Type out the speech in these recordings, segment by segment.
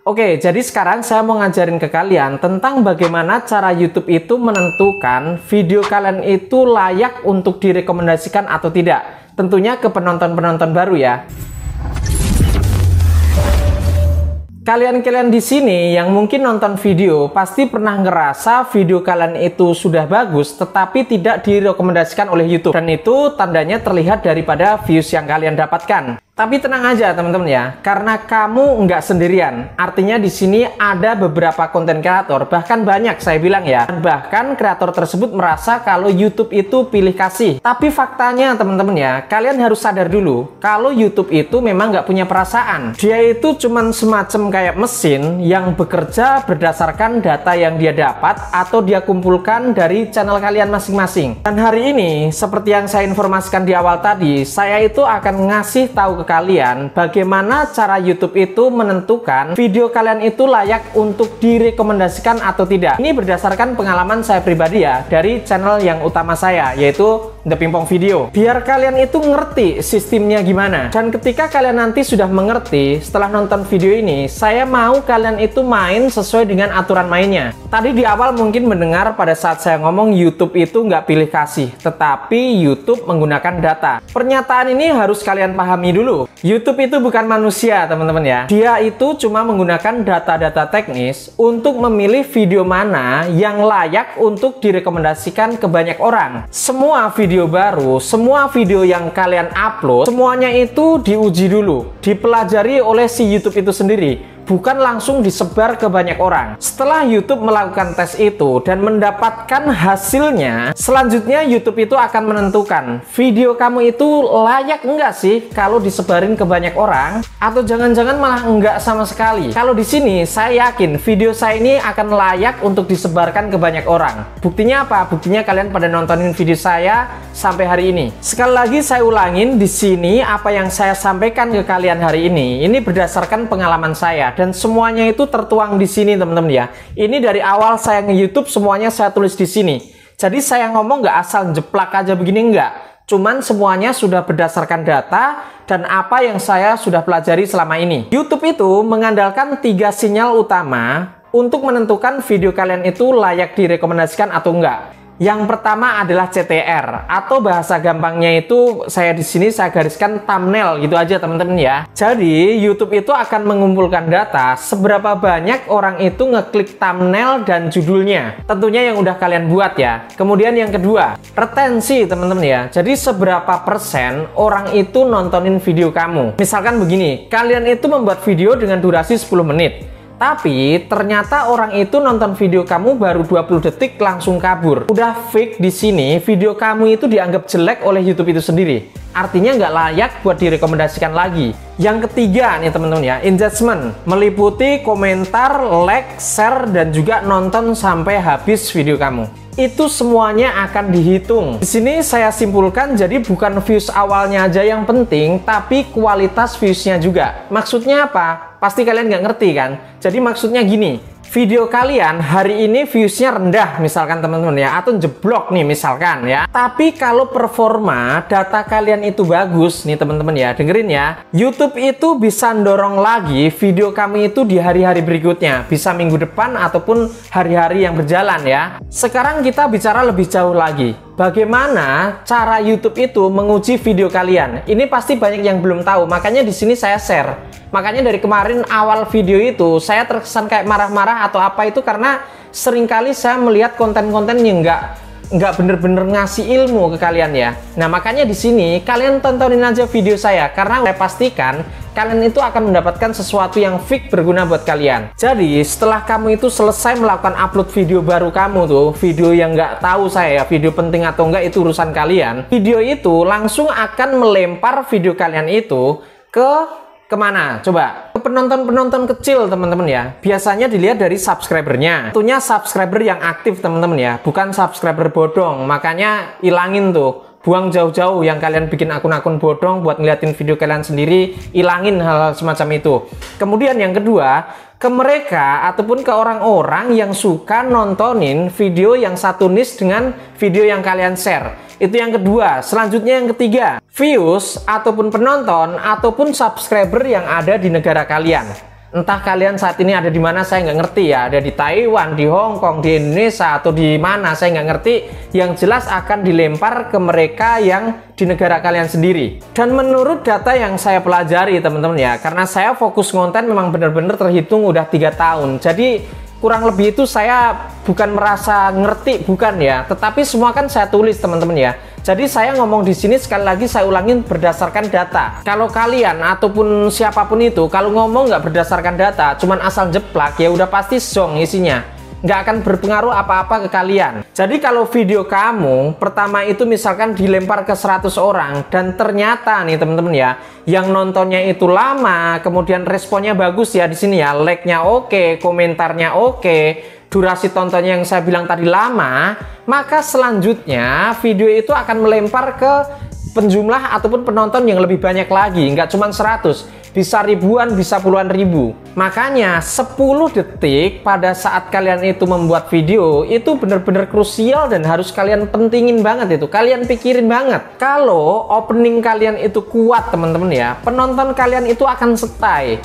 Oke, jadi sekarang saya mau ngajarin ke kalian tentang bagaimana cara YouTube itu menentukan video kalian itu layak untuk direkomendasikan atau tidak. Tentunya ke penonton-penonton baru ya. Kalian-kalian di sini yang mungkin nonton video pasti pernah ngerasa video kalian itu sudah bagus tetapi tidak direkomendasikan oleh YouTube, dan itu tandanya terlihat daripada views yang kalian dapatkan. Tapi tenang aja teman-teman ya, karena kamu nggak sendirian. Artinya di sini ada beberapa konten kreator, bahkan banyak saya bilang ya. Dan bahkan kreator tersebut merasa kalau YouTube itu pilih kasih. Tapi faktanya teman-teman ya, kalian harus sadar dulu kalau YouTube itu memang nggak punya perasaan. Dia itu cuman semacam kayak mesin yang bekerja berdasarkan data yang dia dapat atau dia kumpulkan dari channel kalian masing-masing. Dan hari ini, seperti yang saya informasikan di awal tadi, saya itu akan ngasih tahu ke kalian bagaimana cara YouTube itu menentukan video kalian itu layak untuk direkomendasikan atau tidak. Ini berdasarkan pengalaman saya pribadi ya, dari channel yang utama saya, yaitu The Pimpong Video. Biar kalian itu ngerti sistemnya gimana. Dan ketika kalian nanti sudah mengerti setelah nonton video ini, saya mau kalian itu main sesuai dengan aturan mainnya. Tadi di awal mungkin mendengar pada saat saya ngomong YouTube itu nggak pilih kasih, tetapi YouTube menggunakan data. Pernyataan ini harus kalian pahami dulu. YouTube itu bukan manusia teman-teman ya. Dia itu cuma menggunakan data-data teknis untuk memilih video mana yang layak untuk direkomendasikan ke banyak orang. Semua video baru, semua video yang kalian upload, semuanya itu diuji dulu, dipelajari oleh si YouTube itu sendiri, bukan langsung disebar ke banyak orang. Setelah YouTube melakukan tes itu dan mendapatkan hasilnya, selanjutnya YouTube itu akan menentukan video kamu itu layak enggak sih kalau disebarin ke banyak orang, atau jangan-jangan malah enggak sama sekali. Kalau di sini saya yakin video saya ini akan layak untuk disebarkan ke banyak orang. Buktinya apa? Buktinya kalian pada nontonin video saya sampai hari ini. Sekali lagi saya ulangin di sini apa yang saya sampaikan ke kalian hari ini berdasarkan pengalaman saya. Dan semuanya itu tertuang di sini teman-teman ya. Ini dari awal saya nge-YouTube semuanya saya tulis di sini. Jadi saya ngomong nggak asal jeplak aja begini, enggak. Cuman semuanya sudah berdasarkan data dan apa yang saya sudah pelajari selama ini. YouTube itu mengandalkan 3 sinyal utama untuk menentukan video kalian itu layak direkomendasikan atau enggak. Yang pertama adalah CTR, atau bahasa gampangnya itu saya di sini saya gariskan thumbnail gitu aja teman-teman ya. Jadi YouTube itu akan mengumpulkan data seberapa banyak orang itu ngeklik thumbnail dan judulnya. Tentunya yang udah kalian buat ya. Kemudian yang kedua, retensi teman-teman ya. Jadi seberapa persen orang itu nontonin video kamu. Misalkan begini, kalian itu membuat video dengan durasi 10 menit. Tapi ternyata orang itu nonton video kamu baru 20 detik langsung kabur. Udah fake di sini video kamu itu dianggap jelek oleh YouTube itu sendiri. Artinya nggak layak buat direkomendasikan lagi. Yang ketiga nih teman-teman ya, engagement, meliputi komentar, like, share, dan juga nonton sampai habis video kamu. Itu semuanya akan dihitung. Di sini saya simpulkan, jadi bukan views awalnya aja yang penting, tapi kualitas viewsnya juga. Maksudnya apa? Pasti kalian nggak ngerti kan? Jadi maksudnya gini, video kalian hari ini viewsnya rendah misalkan teman-teman ya, atau jeblok nih misalkan ya. Tapi kalau performa data kalian itu bagus nih teman-teman ya, dengerin ya. YouTube itu bisa dorong lagi video kami itu di hari-hari berikutnya, bisa minggu depan ataupun hari-hari yang berjalan ya. Sekarang kita bicara lebih jauh lagi. Bagaimana cara YouTube itu menguji video kalian? Ini pasti banyak yang belum tahu, makanya di sini saya share. Makanya dari kemarin awal video itu saya terkesan kayak marah-marah atau apa itu karena seringkali saya melihat konten-konten yang nggak bener-bener ngasih ilmu ke kalian ya. Nah makanya di sini kalian tontonin aja video saya karena saya pastikan kalian itu akan mendapatkan sesuatu yang fix berguna buat kalian. Jadi setelah kamu itu selesai melakukan upload video baru kamu tuh, video yang nggak tahu saya ya, video penting atau enggak itu urusan kalian. Video itu langsung akan melempar video kalian itu kemana? Coba ke penonton-penonton kecil teman-teman ya. Biasanya dilihat dari subscribernya. Tentunya subscriber yang aktif teman-teman ya, bukan subscriber bodong. Makanya ilangin tuh. Buang jauh-jauh yang kalian bikin akun-akun bodong buat ngeliatin video kalian sendiri, ilangin hal-hal semacam itu. Kemudian yang kedua, ke mereka ataupun ke orang-orang yang suka nontonin video yang satu niche dengan video yang kalian share. Itu yang kedua. Selanjutnya yang ketiga, views ataupun penonton ataupun subscriber yang ada di negara kalian. Entah kalian saat ini ada di mana, saya nggak ngerti ya. Ada di Taiwan, di Hong Kong, di Indonesia, atau di mana, saya nggak ngerti. Yang jelas akan dilempar ke mereka yang di negara kalian sendiri. Dan menurut data yang saya pelajari teman-teman ya, karena saya fokus konten memang benar-benar terhitung udah 3 tahun. Jadi kurang lebih itu saya bukan merasa ngerti, bukan ya. Tetapi semua kan saya tulis teman-teman ya. Jadi saya ngomong di sini sekali lagi saya ulangin berdasarkan data. Kalau kalian ataupun siapapun itu kalau ngomong nggak berdasarkan data, cuman asal jeplak, ya udah pasti zong isinya. Nggak akan berpengaruh apa-apa ke kalian. Jadi kalau video kamu pertama itu misalkan dilempar ke 100 orang dan ternyata nih teman-teman ya, yang nontonnya itu lama, kemudian responnya bagus ya di sini ya, like-nya oke, komentarnya oke, durasi tontonnya yang saya bilang tadi lama, maka selanjutnya video itu akan melempar ke penjumlah ataupun penonton yang lebih banyak lagi, nggak cuma 100, bisa ribuan, bisa puluhan ribu. Makanya 10 detik pada saat kalian itu membuat video itu benar-benar krusial dan harus kalian pentingin banget itu, kalian pikirin banget. Kalau opening kalian itu kuat teman-teman ya, penonton kalian itu akan stay.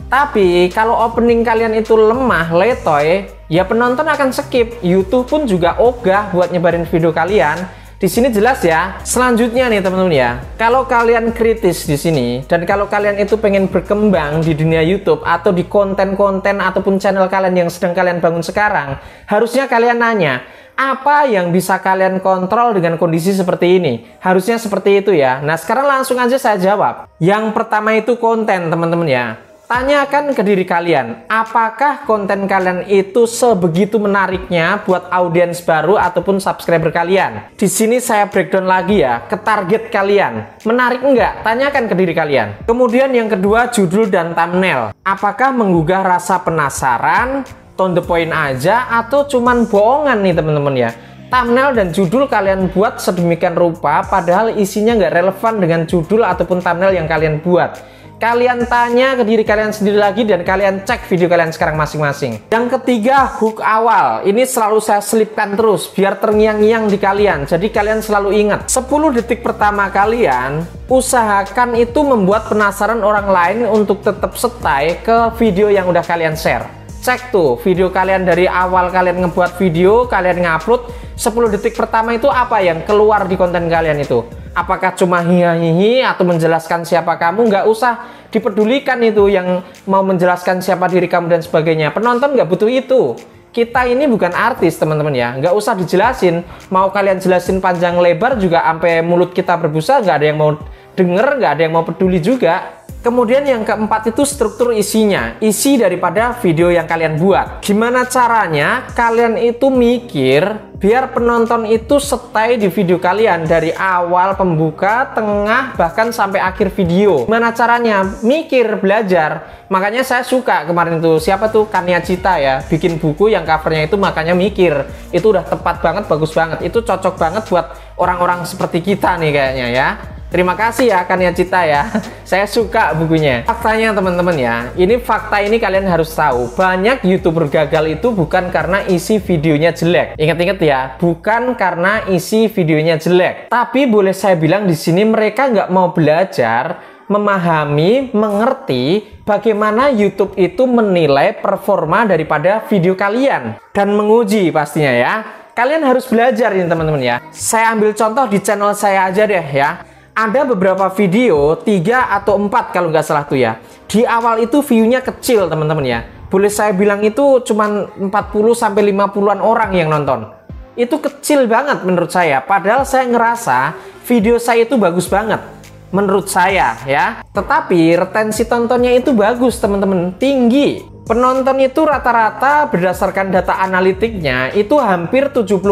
Tapi kalau opening kalian itu lemah, letoy, ya penonton akan skip. YouTube pun juga ogah buat nyebarin video kalian. Di sini jelas ya. Selanjutnya nih teman-teman ya, kalau kalian kritis di sini dan kalau kalian itu pengen berkembang di dunia YouTube atau di konten-konten ataupun channel kalian yang sedang kalian bangun sekarang, harusnya kalian nanya, apa yang bisa kalian kontrol dengan kondisi seperti ini? Harusnya seperti itu ya. Nah, sekarang langsung aja saya jawab. Yang pertama itu konten teman-teman ya. Tanyakan ke diri kalian, apakah konten kalian itu sebegitu menariknya buat audiens baru ataupun subscriber kalian? Di sini saya breakdown lagi ya, ke target kalian. Menarik enggak? Tanyakan ke diri kalian. Kemudian yang kedua, judul dan thumbnail. Apakah menggugah rasa penasaran, to the point aja, atau cuman bohongan nih teman-teman ya? Thumbnail dan judul kalian buat sedemikian rupa, padahal isinya nggak relevan dengan judul ataupun thumbnail yang kalian buat. Kalian tanya ke diri kalian sendiri lagi dan kalian cek video kalian sekarang masing-masing. Yang ketiga, hook awal. Ini selalu saya selipkan terus biar terngiang-ngiang di kalian. Jadi kalian selalu ingat, 10 detik pertama kalian usahakan itu membuat penasaran orang lain untuk tetap stay ke video yang udah kalian share. Cek tuh video kalian dari awal kalian ngebuat video, kalian ngupload, 10 detik pertama itu apa yang keluar di konten kalian itu. Apakah cuma hihi atau menjelaskan siapa kamu? Nggak usah dipedulikan itu yang mau menjelaskan siapa diri kamu dan sebagainya. Penonton nggak butuh itu. Kita ini bukan artis teman-teman ya. Nggak usah dijelasin. Mau kalian jelasin panjang lebar juga sampai mulut kita berbusa, nggak ada yang mau denger, nggak ada yang mau peduli juga. Kemudian yang keempat itu struktur isinya, isi daripada video yang kalian buat. Gimana caranya kalian itu mikir biar penonton itu stay di video kalian dari awal pembuka, tengah, bahkan sampai akhir video. Gimana caranya? Mikir, belajar. Makanya saya suka kemarin itu, siapa tuh, Kania Cita ya, bikin buku yang covernya itu makanya mikir. Itu udah tepat banget, bagus banget. Itu cocok banget buat orang-orang seperti kita nih kayaknya ya. Terima kasih ya Kania Cita ya. Saya suka bukunya. Faktanya teman-teman ya, ini fakta ini kalian harus tahu. Banyak YouTuber gagal itu bukan karena isi videonya jelek. Ingat-ingat ya, bukan karena isi videonya jelek. Tapi boleh saya bilang di sini mereka nggak mau belajar, memahami, mengerti bagaimana YouTube itu menilai performa daripada video kalian dan menguji pastinya ya. Kalian harus belajar ini teman-teman ya. Saya ambil contoh di channel saya aja deh ya. Ada beberapa video 3 atau 4 kalau nggak salah tuh ya. Di awal itu view-nya kecil teman-teman ya. Boleh saya bilang itu cuman 40 sampai 50-an orang yang nonton. Itu kecil banget menurut saya. Padahal saya ngerasa video saya itu bagus banget. Menurut saya ya. Tetapi retensi tontonnya itu bagus teman-teman, tinggi. Penonton itu rata-rata berdasarkan data analitiknya itu hampir 70%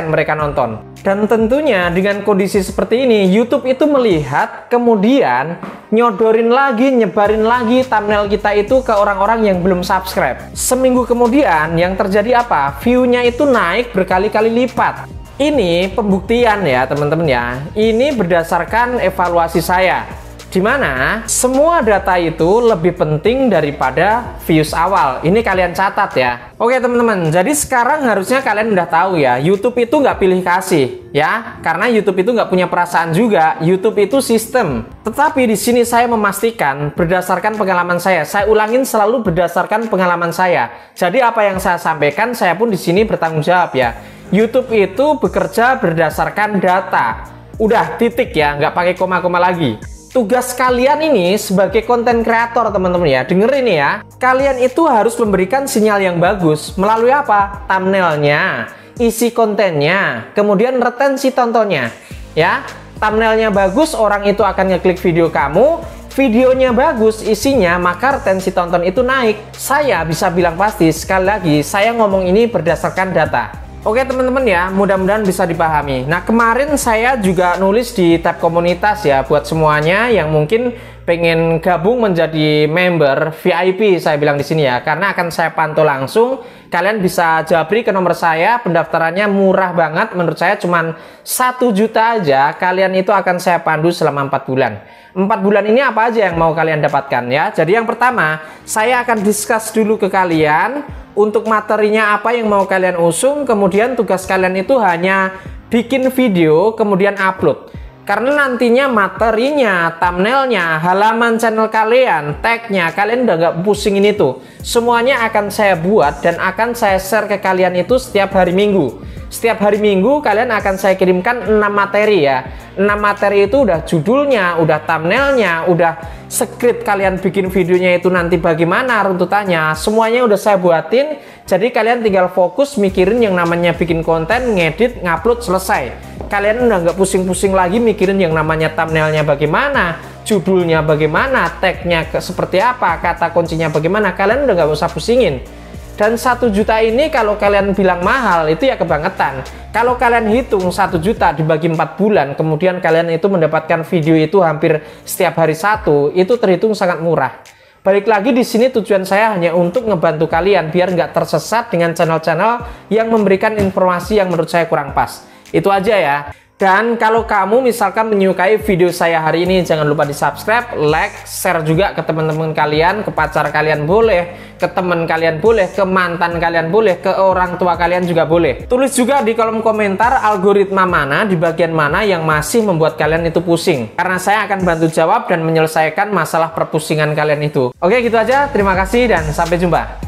mereka nonton. Dan tentunya dengan kondisi seperti ini YouTube itu melihat kemudian nyodorin lagi, nyebarin lagi thumbnail kita itu ke orang-orang yang belum subscribe. Seminggu kemudian yang terjadi apa? View-nya itu naik berkali-kali lipat. Ini pembuktian ya teman-teman ya. Ini berdasarkan evaluasi saya. Dimana semua data itu lebih penting daripada views awal. Ini kalian catat ya. Oke teman-teman, jadi sekarang harusnya kalian udah tahu ya, YouTube itu nggak pilih kasih ya, karena YouTube itu nggak punya perasaan juga. YouTube itu sistem. Tetapi di sini saya memastikan berdasarkan pengalaman saya. Saya ulangin selalu berdasarkan pengalaman saya. Jadi apa yang saya sampaikan, saya pun di sini bertanggung jawab ya. YouTube itu bekerja berdasarkan data. Udah titik ya, nggak pakai koma-koma lagi. Tugas kalian ini sebagai konten kreator teman-teman ya, dengerin ya. Kalian itu harus memberikan sinyal yang bagus melalui apa? Thumbnailnya, isi kontennya, kemudian retensi tontonnya ya. Thumbnailnya bagus, orang itu akan ngeklik video kamu. Videonya bagus isinya, maka retensi tonton itu naik. Saya bisa bilang pasti, sekali lagi saya ngomong ini berdasarkan data. Oke teman-teman ya, mudah-mudahan bisa dipahami. Nah kemarin saya juga nulis di tab komunitas ya, buat semuanya yang mungkin pengen gabung menjadi member VIP, saya bilang di sini ya, karena akan saya pantau langsung. Kalian bisa japri ke nomor saya, pendaftarannya murah banget, menurut saya cuman 1 juta aja. Kalian itu akan saya pandu selama 4 bulan. 4 bulan ini apa aja yang mau kalian dapatkan ya. Jadi yang pertama, saya akan discuss dulu ke kalian untuk materinya apa yang mau kalian usung. Kemudian tugas kalian itu hanya bikin video kemudian upload. Karena nantinya materinya, thumbnailnya, halaman channel kalian, tagnya, kalian udah nggak pusingin itu. Semuanya akan saya buat dan akan saya share ke kalian itu setiap hari Minggu. Setiap hari Minggu kalian akan saya kirimkan 6 materi ya. 6 materi itu udah judulnya, udah thumbnailnya, udah script kalian bikin videonya itu nanti bagaimana runtutannya. Semuanya udah saya buatin. Jadi kalian tinggal fokus mikirin yang namanya bikin konten, ngedit, ngupload, selesai. Kalian udah nggak pusing-pusing lagi mikirin yang namanya thumbnailnya bagaimana, judulnya bagaimana, tagnya seperti apa, kata kuncinya bagaimana. Kalian udah nggak usah pusingin. Dan 1 juta ini kalau kalian bilang mahal itu ya kebangetan. Kalau kalian hitung 1 juta dibagi 4 bulan, kemudian kalian itu mendapatkan video itu hampir setiap hari 1, itu terhitung sangat murah. Balik lagi di sini tujuan saya hanya untuk ngebantu kalian biar nggak tersesat dengan channel-channel yang memberikan informasi yang menurut saya kurang pas. Itu aja ya. Dan kalau kamu misalkan menyukai video saya hari ini, jangan lupa di subscribe, like, share juga ke teman-teman kalian, ke pacar kalian boleh, ke teman kalian boleh, ke mantan kalian boleh, ke orang tua kalian juga boleh. Tulis juga di kolom komentar algoritma mana, di bagian mana yang masih membuat kalian itu pusing. Karena saya akan bantu jawab dan menyelesaikan masalah perpusingan kalian itu. Oke gitu aja, terima kasih dan sampai jumpa.